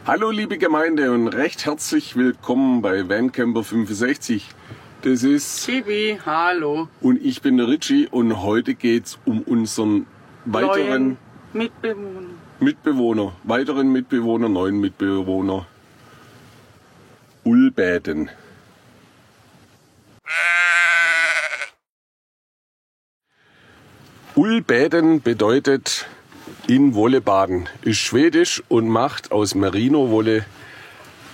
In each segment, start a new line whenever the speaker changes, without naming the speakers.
Hallo liebe Gemeinde und recht herzlich willkommen bei Vancamper 65. Das ist
Chibi, hallo.
Und ich bin der Richie und heute geht es um unseren weiteren neuen Mitbewohner, Ulbäden. Ulbäden bedeutet in Wolle baden, ist schwedisch und macht aus Merino-Wolle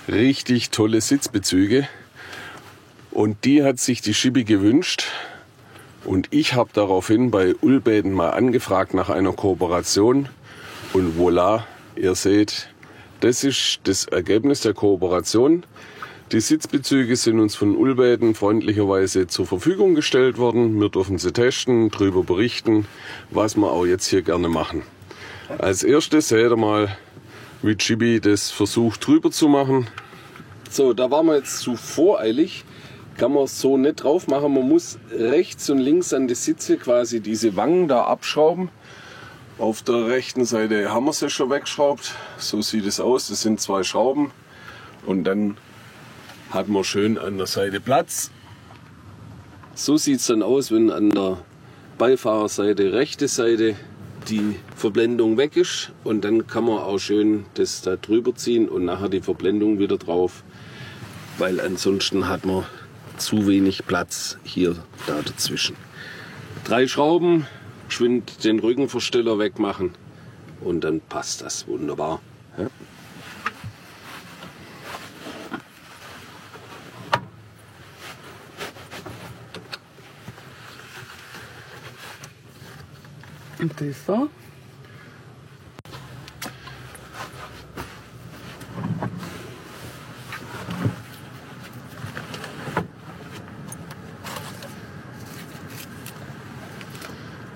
richtig tolle Sitzbezüge. Und die hat sich die Chibi gewünscht. Und ich habe daraufhin bei Ulbäden mal angefragt nach einer Kooperation. Und voilà, ihr seht, das ist das Ergebnis der Kooperation. Die Sitzbezüge sind uns von Ulbäden freundlicherweise zur Verfügung gestellt worden. Wir dürfen sie testen, darüber berichten, was wir auch jetzt hier gerne machen. Als erstes seht ihr mal, wie Chibi das versucht drüber zu machen. So, da waren wir jetzt zu voreilig. Kann man so nicht drauf machen. Man muss rechts und links an die Sitze quasi diese Wangen da abschrauben. Auf der rechten Seite haben wir sie schon weggeschraubt. So sieht es aus. Das sind 2 Schrauben. Und dann hat man schön an der Seite Platz. So sieht es dann aus, wenn an der Beifahrerseite, rechte Seite, die Verblendung weg ist. Und dann kann man auch schön das da drüber ziehen und nachher die Verblendung wieder drauf. Weil ansonsten hat man zu wenig Platz hier da dazwischen. 3 Schrauben, geschwind den Rückenversteller wegmachen und dann passt das wunderbar. Ja.
Und das so?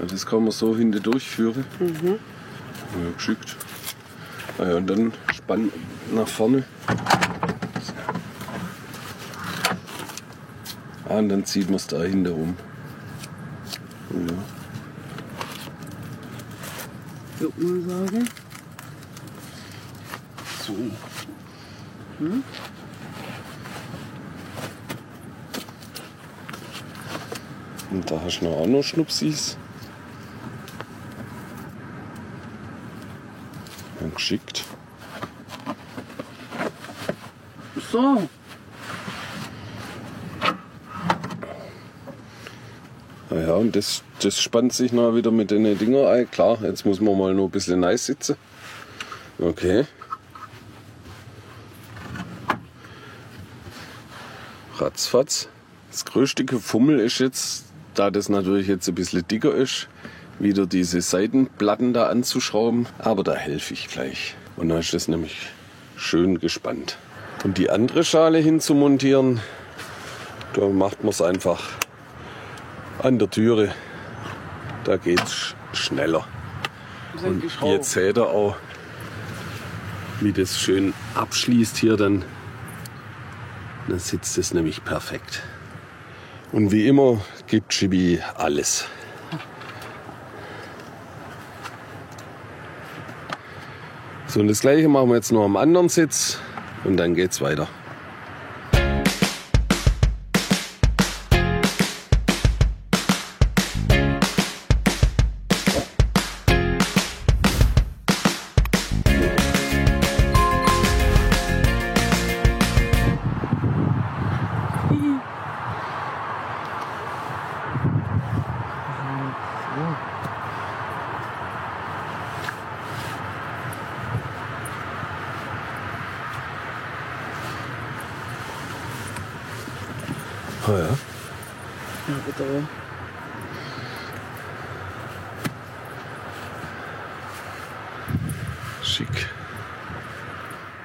Das kann man so hinter durchführen. Ja, geschickt. Ja, und dann spannen nach vorne. Und dann zieht man es da hinter rum. Ja.
Würde man sagen.
So. Und da hast du noch auch noch Schnupsis. Geschickt.
So.
Ja, und das spannt sich noch wieder mit den Dinger ein. Klar, jetzt muss man mal noch ein bisschen nice sitzen. Okay. Ratzfatz. Das größte Gefummel ist jetzt, da das natürlich jetzt ein bisschen dicker ist, wieder diese Seitenplatten da anzuschrauben. Aber da helfe ich gleich. Und dann ist das nämlich schön gespannt. Und die andere Schale hinzumontieren, da macht man es einfach an der Türe. Da geht es schneller. Und jetzt seht ihr auch, wie das schön abschließt hier dann. Dann sitzt es nämlich perfekt. Und wie immer gibt Chibi alles. So, und das gleiche machen wir jetzt noch am anderen Sitz und dann geht's weiter. Oh ja.
Ja, bitte.
Schick.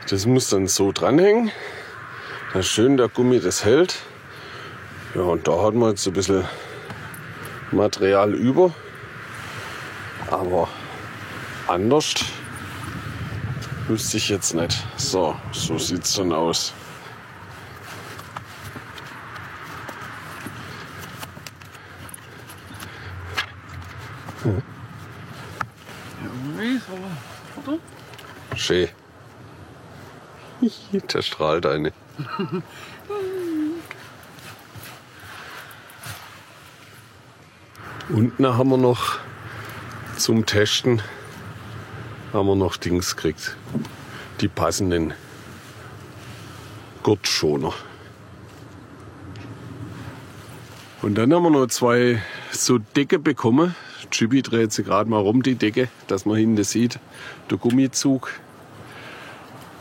Das muss dann so dranhängen. Da schön der Gummi das hält. Ja, und da hat man jetzt ein bisschen Material über. Aber anders wüsste ich jetzt nicht. So sieht es dann aus.
Oder?
Schön. Der strahlt eine. Unten haben wir noch zum Testen Dings gekriegt. Die passenden Gurtschoner. Und dann haben wir noch 2 so Decke bekommen. Chibi dreht sie gerade mal rum, die Decke, dass man hinten sieht, der Gummizug.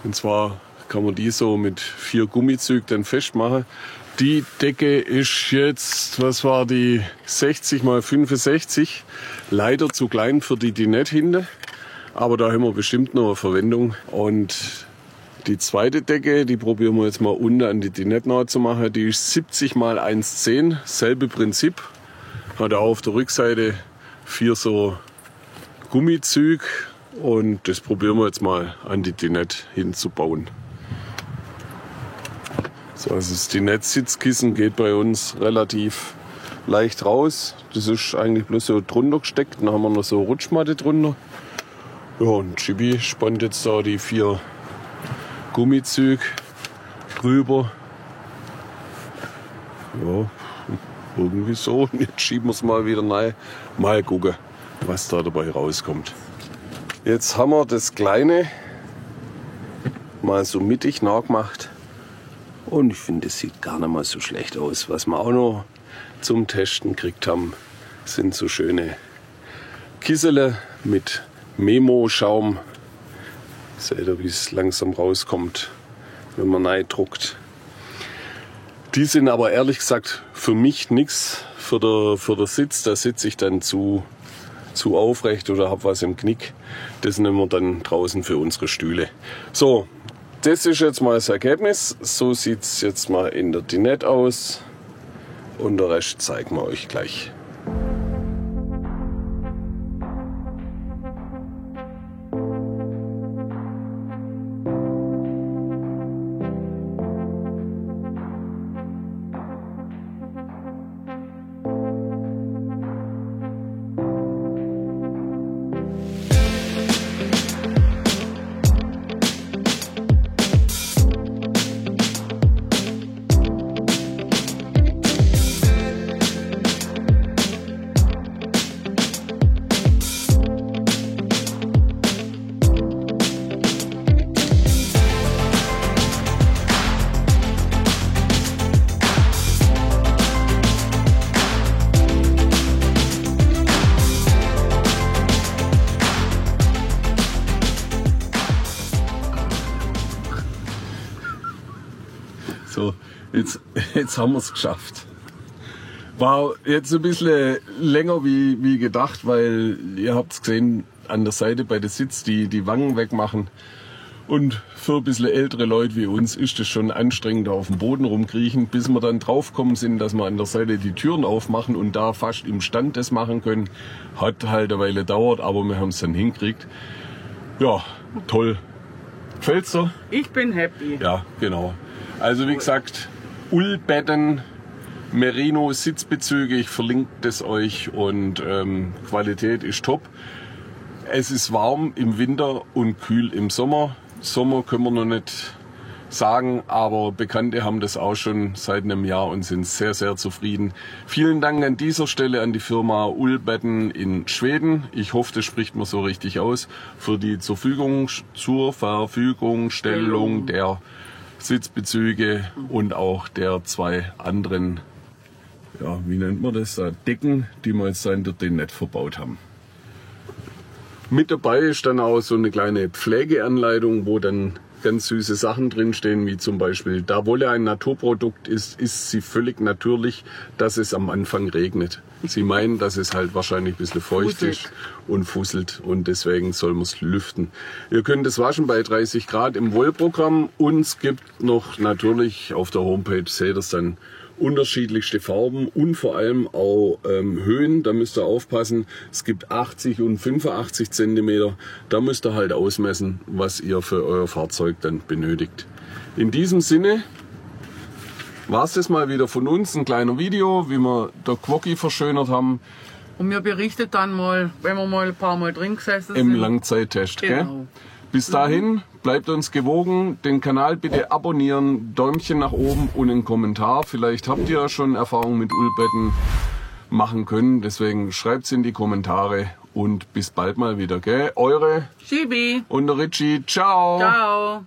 Und zwar kann man die so mit 4 Gummizügen dann festmachen. Die Decke ist jetzt, was war die, 60 x 65. Leider zu klein für die Dinette hinten. Aber da haben wir bestimmt noch eine Verwendung. Und die zweite Decke, die probieren wir jetzt mal unten an die Dinette nahe zu machen. Die ist 70 x 1,10. Selbe Prinzip. Hat auch auf der Rückseite 4 so Gummizüge. Und das probieren wir jetzt mal an die Dinette hinzubauen. So, also das Dinette-Sitzkissen geht bei uns relativ leicht raus. Das ist eigentlich bloß so drunter gesteckt. Dann haben wir noch so eine Rutschmatte drunter. Ja, und Chibi spannt jetzt da die 4 Gummizüge drüber. Ja, irgendwie so. Und jetzt schieben wir es mal wieder rein. Mal gucken, was da dabei rauskommt. Jetzt haben wir das Kleine mal so mittig nachgemacht. Und ich finde, es sieht gar nicht mal so schlecht aus. Was wir auch noch zum Testen gekriegt haben, sind so schöne Kissele mit Memo-Schaum. Seht ihr, wie es langsam rauskommt, wenn man reindruckt. Die sind aber ehrlich gesagt für mich nichts für den Sitz. Da sitze ich dann zu aufrecht oder habe was im Knick. Das nehmen wir dann draußen für unsere Stühle. So, das ist jetzt mal das Ergebnis. So sieht es jetzt mal in der Dinette aus. Und der Rest zeigen wir euch gleich. So, jetzt haben wir es geschafft. War jetzt ein bisschen länger wie gedacht, weil ihr habt es gesehen, an der Seite bei der Sitz die Wangen wegmachen. Und für ein bisschen ältere Leute wie uns ist es schon anstrengend, da auf dem Boden rumkriechen, bis wir dann draufgekommen sind, dass wir an der Seite die Türen aufmachen und da fast im Stand das machen können. Hat halt eine Weile gedauert, aber wir haben es dann hingekriegt. Ja, toll. Gefällt's dir?
Ich bin happy.
Ja, genau. Also wie gesagt, Ullbetten, Merino Sitzbezüge, ich verlinke das euch und Qualität ist top. Es ist warm im Winter und kühl im Sommer. Sommer können wir noch nicht sagen, aber Bekannte haben das auch schon seit einem Jahr und sind sehr, sehr zufrieden. Vielen Dank an dieser Stelle an die Firma Ullbetten in Schweden. Ich hoffe, das spricht man so richtig aus, für die zur Verfügungstellung der Sitzbezüge und auch der 2 anderen, ja, wie nennt man das, Decken, die wir jetzt in der Dinette verbaut haben. Mit dabei ist dann auch so eine kleine Pflegeanleitung, wo dann ganz süße Sachen drinstehen, wie zum Beispiel, da Wolle ein Naturprodukt ist, ist sie völlig natürlich, dass es am Anfang regnet. Sie meinen, dass es halt wahrscheinlich ein bisschen feucht ist und fusselt und deswegen soll man es lüften. Ihr könnt es waschen bei 30 Grad im Wollprogramm und es gibt noch natürlich auf der Homepage, seht ihr es dann, unterschiedlichste Farben und vor allem auch Höhen, da müsst ihr aufpassen. Es gibt 80 und 85 cm, da müsst ihr halt ausmessen, was ihr für euer Fahrzeug dann benötigt. In diesem Sinne war es das mal wieder von uns, ein kleiner Video, wie wir der Quokki verschönert haben.
Und mir berichtet dann mal, wenn wir mal ein paar Mal drin gesessen sind.
Im Langzeittest.
Genau.
Gell? Bis dahin, bleibt uns gewogen, den Kanal bitte abonnieren, Däumchen nach oben und einen Kommentar. Vielleicht habt ihr schon Erfahrungen mit Ullbetten machen können, deswegen schreibt's in die Kommentare und bis bald mal wieder, gell? Eure
Schibi.
und der Richie, ciao!
Ciao.